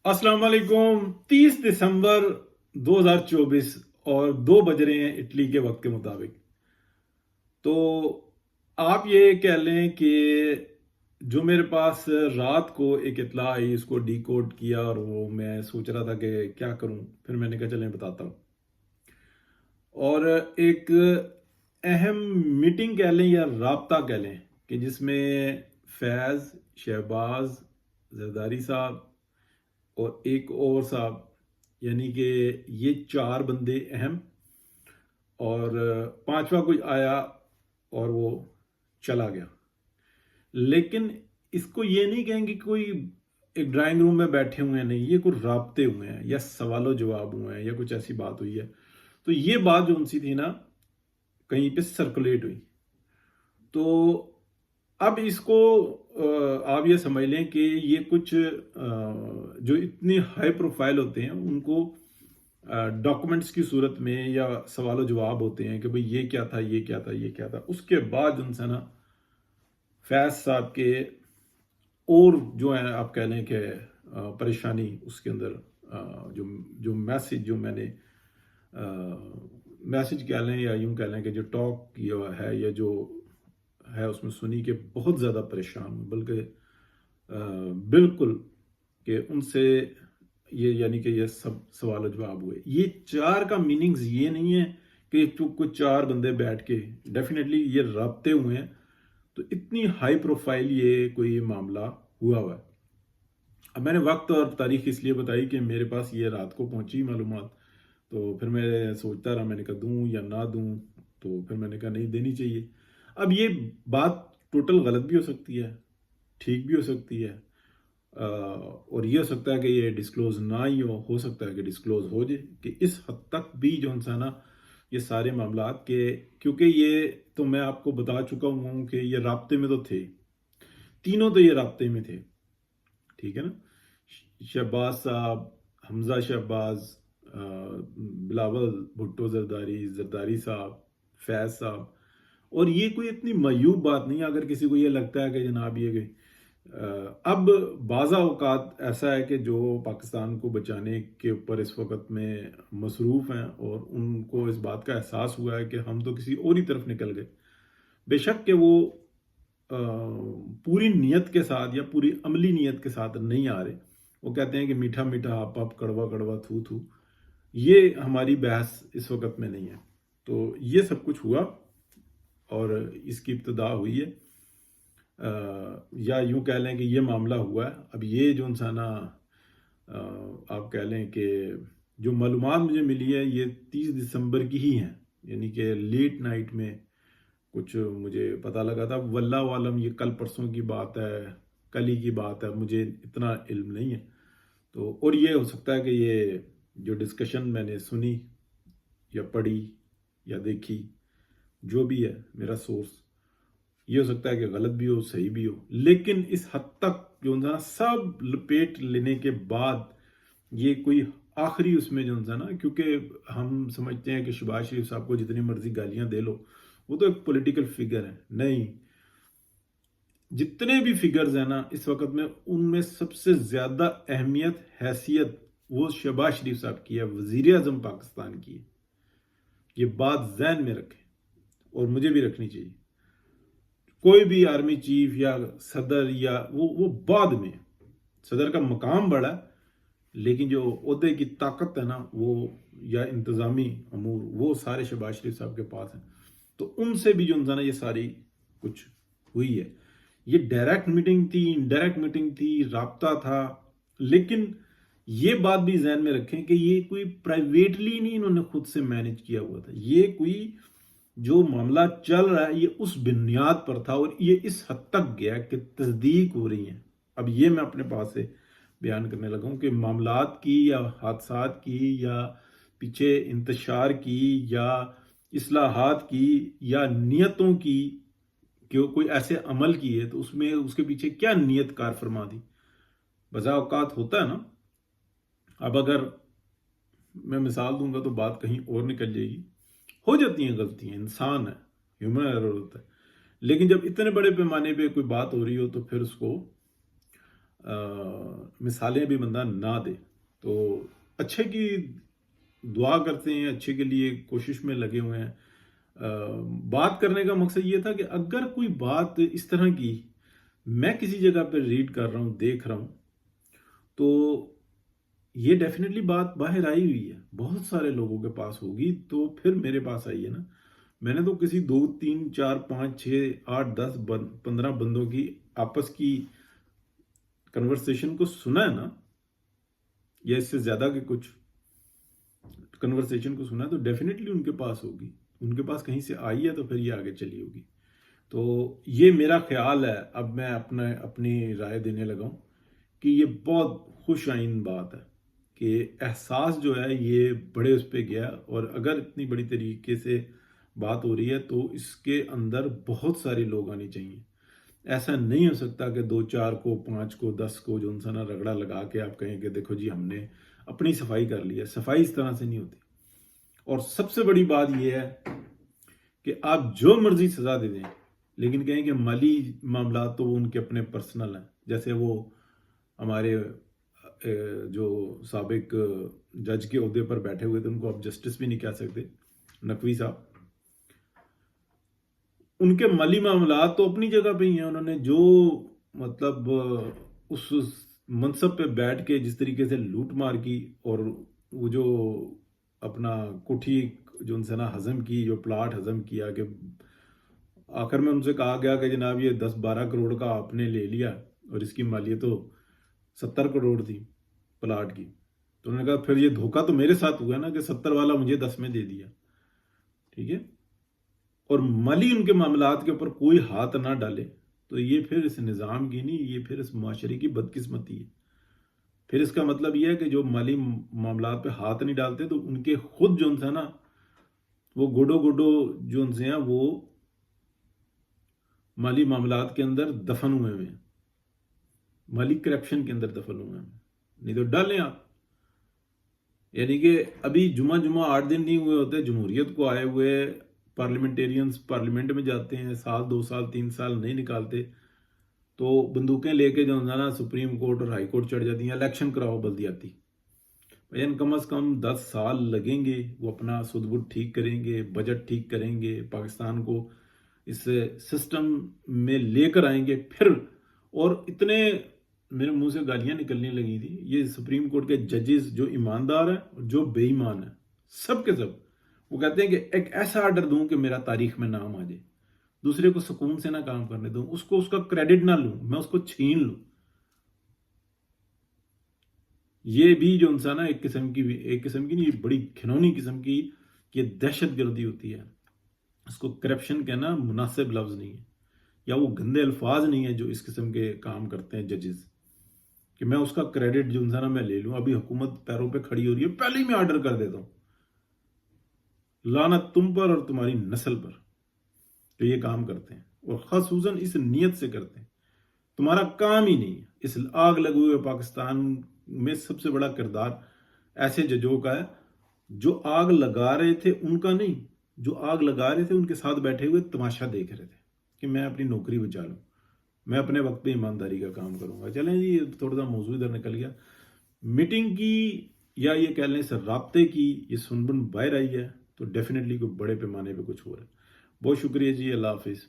अस्सलाम वालेकुम। 30 दिसंबर 2024 और 2 बज रहे हैं इटली के वक्त के मुताबिक। तो आप ये कह लें कि जो मेरे पास रात को एक इत्तला आई, इसको डिकोड किया और वो मैं सोच रहा था कि क्या करूं। फिर मैंने कहा चलें बताता हूं। और एक अहम मीटिंग कह लें या राबता कह लें कि जिसमें फैज़, शहबाज, जरदारी साहब और एक और साहब, यानी कि ये 4 बंदे अहम, और पांचवा कोई आया और वो चला गया। लेकिन इसको ये नहीं कहेंगे कि कोई एक ड्राइंग रूम में बैठे हुए हैं, नहीं, ये कुछ राब्ते हुए हैं या सवालों जवाब हुए हैं या कुछ ऐसी बात हुई है। तो ये बात जो उनसी थी ना, कहीं पे सर्कुलेट हुई। तो अब इसको आप ये समझ लें कि ये कुछ जो इतनी हाई प्रोफाइल होते हैं उनको डॉक्यूमेंट्स की सूरत में या सवाल जवाब होते हैं कि भाई ये क्या था, ये क्या था, ये क्या था। उसके बाद उनसे ना फैज साहब के और जो है आप कह लें कि परेशानी उसके अंदर, जो जो मैसेज जो मैंने मैसेज कह लें या यूं कह लें कि जो टॉक किया है या जो है उसमें सुनी के बहुत ज़्यादा परेशान हूँ, बल्कि बिल्कुल कि उनसे ये यानी कि ये सब सवाल जवाब हुए। ये 4 का मीनिंग्स ये नहीं है कि कुछ 4 बंदे बैठ के, डेफिनेटली ये राब्ते हुए हैं। तो इतनी हाई प्रोफाइल ये कोई मामला हुआ है। अब मैंने वक्त और तारीख इसलिए बताई कि मेरे पास ये रात को पहुंची मालूमात। तो फिर मैं सोचता रहा, मैंने कहा दूं या ना दूं। तो फिर मैंने कहा नहीं, देनी चाहिए। अब ये बात टोटल गलत भी हो सकती है, ठीक भी हो सकती है, और ये हो सकता है कि ये डिस्क्लोज ना ही हो सकता है कि डिस्क्लोज हो जाए। कि इस हद तक भी जो है ना ये सारे मामला के, क्योंकि ये तो मैं आपको बता चुका हूँ कि ये राब्ते में तो थे, तीनों तो ये राब्ते में थे, ठीक है ना। शहबाज साहब, हमजा शहबाज, बिलावल भुट्टो जरदारी, जरदारी साहब, फैज साहब। और ये कोई इतनी मायूब बात नहीं है अगर किसी को ये लगता है कि जनाब ये अब बाज़ा औकात ऐसा है कि जो पाकिस्तान को बचाने के ऊपर इस वक्त में मसरूफ़ हैं और उनको इस बात का एहसास हुआ है कि हम तो किसी और ही तरफ निकल गए। बेशक कि वो पूरी नीयत के साथ या पूरी अमली नीयत के साथ नहीं आ रहे। वो कहते हैं कि मीठा मीठा आप कड़वा कड़वा थू थू। ये हमारी बहस इस वक्त में नहीं है। तो ये सब कुछ हुआ और इसकी इब्तदा हुई है, या यूं कह लें कि ये मामला हुआ है। अब ये जो इंसाना आप कह लें कि जो मालूमात मुझे मिली है ये 30 दिसंबर की ही हैं, यानी कि लेट नाइट में कुछ मुझे पता लगा था। वल्लाह आलम ये कल परसों की बात है, कल ही की बात है, मुझे इतना इल्म नहीं है। तो और ये हो सकता है कि ये जो डिस्कशन मैंने सुनी या पढ़ी या देखी, जो भी है मेरा सोर्स, ये हो सकता है कि गलत भी हो, सही भी हो। लेकिन इस हद तक जो ना सब लपेट लेने के बाद ये कोई आखिरी उसमें जो ना, क्योंकि हम समझते हैं कि शहबाज शरीफ साहब को जितनी मर्जी गालियां दे लो, वो तो एक पॉलिटिकल फिगर है। नहीं, जितने भी फिगर्स हैं ना इस वक्त में, उनमें सबसे ज्यादा अहमियत, हैसियत वो शहबाज शरीफ साहब की है, वजीर आजम पाकिस्तान की है। ये बात जहन में रखें और मुझे भी रखनी चाहिए। कोई भी आर्मी चीफ या सदर या वो बाद में, सदर का मकाम बड़ा है, लेकिन जो ओहदे की ताकत है ना वो, या इंतजामी अमूर, वो सारे शहबाज शरीफ साहब के पास हैं। तो उनसे भी जो ना ये सारी कुछ हुई है। ये डायरेक्ट मीटिंग थी, इनडायरेक्ट मीटिंग थी, राब्ता था। लेकिन ये बात भी जहन में रखें कि ये कोई प्राइवेटली नहीं इन्होंने खुद से मैनेज किया हुआ था। ये कोई जो मामला चल रहा है ये उस बुनियाद पर था और ये इस हद तक गया कि तस्दीक हो रही है। अब ये मैं अपने पास से बयान करने लगा हूं कि मामलात की या हादसात की या पीछे इंतशार की या इस्लाहात की या नियतों की, कि कोई ऐसे अमल किए तो उसमें उसके पीछे क्या नियत कार फरमा दी। बजा औकात होता है ना। अब अगर मैं मिसाल दूंगा तो बात कहीं और निकल जाएगी। हो जाती हैं गलतियां, इंसान है, ह्यूमन एरर होता है। लेकिन जब इतने बड़े पैमाने पे कोई बात हो रही हो तो फिर उसको مثالیں بھی بندہ نہ دے. تو اچھے کی دعا کرتے ہیں, اچھے کے لیے کوشش میں لگے ہوئے ہیں. بات کرنے کا مقصد یہ تھا کہ اگر کوئی بات اس طرح کی میں کسی جگہ پہ ریڈ کر رہا ہوں, دیکھ رہا ہوں, تو یہ ڈیفینیٹلی بات باہر آئی ہوئی ہے, بہت سارے لوگوں کے پاس ہوگی, تو پھر میرے پاس آئی ہے نا. میں نے تو کسی 2 3 4 5 6 8 10 15 بندوں کی آپس کی کنورسیشن کو سنا ہے نا, یا اس سے زیادہ کہ کچھ کنورسیشن کو سنا ہے, تو ڈیفینیٹلی ان کے پاس ہوگی, ان کے پاس کہیں سے آئی ہے تو پھر یہ آگے چلی ہوگی. تو یہ میرا خیال ہے. اب میں اپنی رائے دینے لگا ہوں کہ یہ بہت خوش آئند بات ہے کہ احساس جو ہے یہ بڑے اس پہ گیا, اور اگر اتنی بڑی طریقے سے بات ہو رہی ہے تو اس کے اندر بہت سارے لوگ آنے چاہیے. ایسا نہیں ہو سکتا کہ 2 4 کو 5 کو 10 کو جو انسان رگڑا لگا کے آپ کہیں کہ دیکھو جی ہم نے اپنی صفائی کر لی ہے. صفائی اس طرح سے نہیں ہوتی. اور سب سے بڑی بات یہ ہے کہ آپ جو مرضی سزا دے دیں, لیکن کہیں کہ مالی معاملات تو ان کے اپنے پرسنل ہیں. جیسے وہ ہمارے جو سابق جج کے عہدے پر بیٹھے ہوئے تھے, ان کو آپ جسٹس بھی نہیں کہہ سکتے, نقوی صاحب, ان کے مالی معاملات تو اپنی جگہ پہ ہی ہیں. انہوں نے جو مطلب اس منصب پہ بیٹھ کے جس طریقے سے لوٹ مار کی, اور وہ جو اپنا کوٹھی جو ان سے نا ہضم کی, جو پلاٹ ہضم کیا, کہ آخر میں ان سے کہا گیا کہ جناب یہ 10-12 کروڑ کا آپ نے لے لیا اور اس کی مالیت تو 70 کروڑ تھی پلاٹ کی. تو انہوں نے کہا پھر یہ دھوکہ تو میرے ساتھ ہوا نا کہ 70 والا مجھے 10 میں دے دیا. ٹھیک ہے, اور مالی ان کے معاملات کے اوپر کوئی ہاتھ نہ ڈالے, تو یہ پھر اس نظام کی نہیں, یہ پھر اس معاشرے کی بدقسمتی ہے. پھر اس کا مطلب یہ ہے کہ جو مالی معاملات پہ ہاتھ نہیں ڈالتے تو ان کے خود جو ان سے نا وہ گڈو جو ان سے ہیں وہ مالی معاملات کے اندر دفن ہوئے ہیں, مالی کرپشن کے اندر دفن ہوئے ہیں. نہیں تو ڈالیں آپ. یعنی کہ ابھی جمعہ 8 دن نہیں ہوئے ہوتے جمہوریت کو آئے ہوئے, پارلیمنٹیرینز پارلیمنٹ میں جاتے ہیں, 1 2 سال 3 سال نہیں نکالتے, تو بندوقیں لے کے جو نا سپریم کورٹ اور ہائی کورٹ چڑھ جاتی ہیں, الیکشن کراؤ بلدیاتی. بھائی کم از کم 10 سال لگیں گے, وہ اپنا سود بد ٹھیک کریں گے, بجٹ ٹھیک کریں گے, پاکستان کو اس سسٹم میں لے کر آئیں گے پھر. اور اتنے میرے منہ سے گالیاں نکلنے لگی تھی. یہ سپریم کورٹ کے ججز جو ایماندار ہیں اور جو بے ایمان ہیں, سب کے سب, وہ کہتے ہیں کہ ایک ایسا آرڈر دوں کہ میرا تاریخ میں نام آ جائے, دوسرے کو سکون سے نہ کام کرنے دوں, اس کو اس کا کریڈٹ نہ لوں, میں اس کو چھین لوں. یہ بھی جو انسان ہے ایک قسم کی نہیں, بڑی گھنونی قسم کی یہ دہشت گردی ہوتی ہے. اس کو کرپشن کہنا مناسب لفظ نہیں ہے, یا وہ گندے الفاظ نہیں ہے جو اس قسم کے کام کرتے ہیں ججز, کہ میں اس کا کریڈٹ جو انسان میں لے لوں. ابھی حکومت پیروں پہ کھڑی ہو رہی ہے, پہلے ہی میں آرڈر کر دیتا ہوں, لعنت تم پر اور تمہاری نسل پر جو یہ کام کرتے ہیں, اور خصوصاً اس نیت سے کرتے ہیں. تمہارا کام ہی نہیں ہے. اس آگ لگے ہوئے پاکستان میں سب سے بڑا کردار ایسے ججوں کا ہے جو آگ لگا رہے تھے, ان کا نہیں, جو آگ لگا رہے تھے ان کے ساتھ بیٹھے ہوئے تماشا دیکھ رہے تھے کہ میں اپنی نوکری بچا لوں, میں اپنے وقت پہ ایمانداری کا کام کروں گا. چلیں جی, تھوڑا سا موضوع ادھر نکل گیا. میٹنگ کی یا یہ کہہ لیں سر رابطے کی یہ سنبن باہر آئی ہے, تو ڈیفینیٹلی کوئی بڑے پیمانے پہ کچھ ہو رہا ہے. بہت شکریہ جی, اللہ حافظ.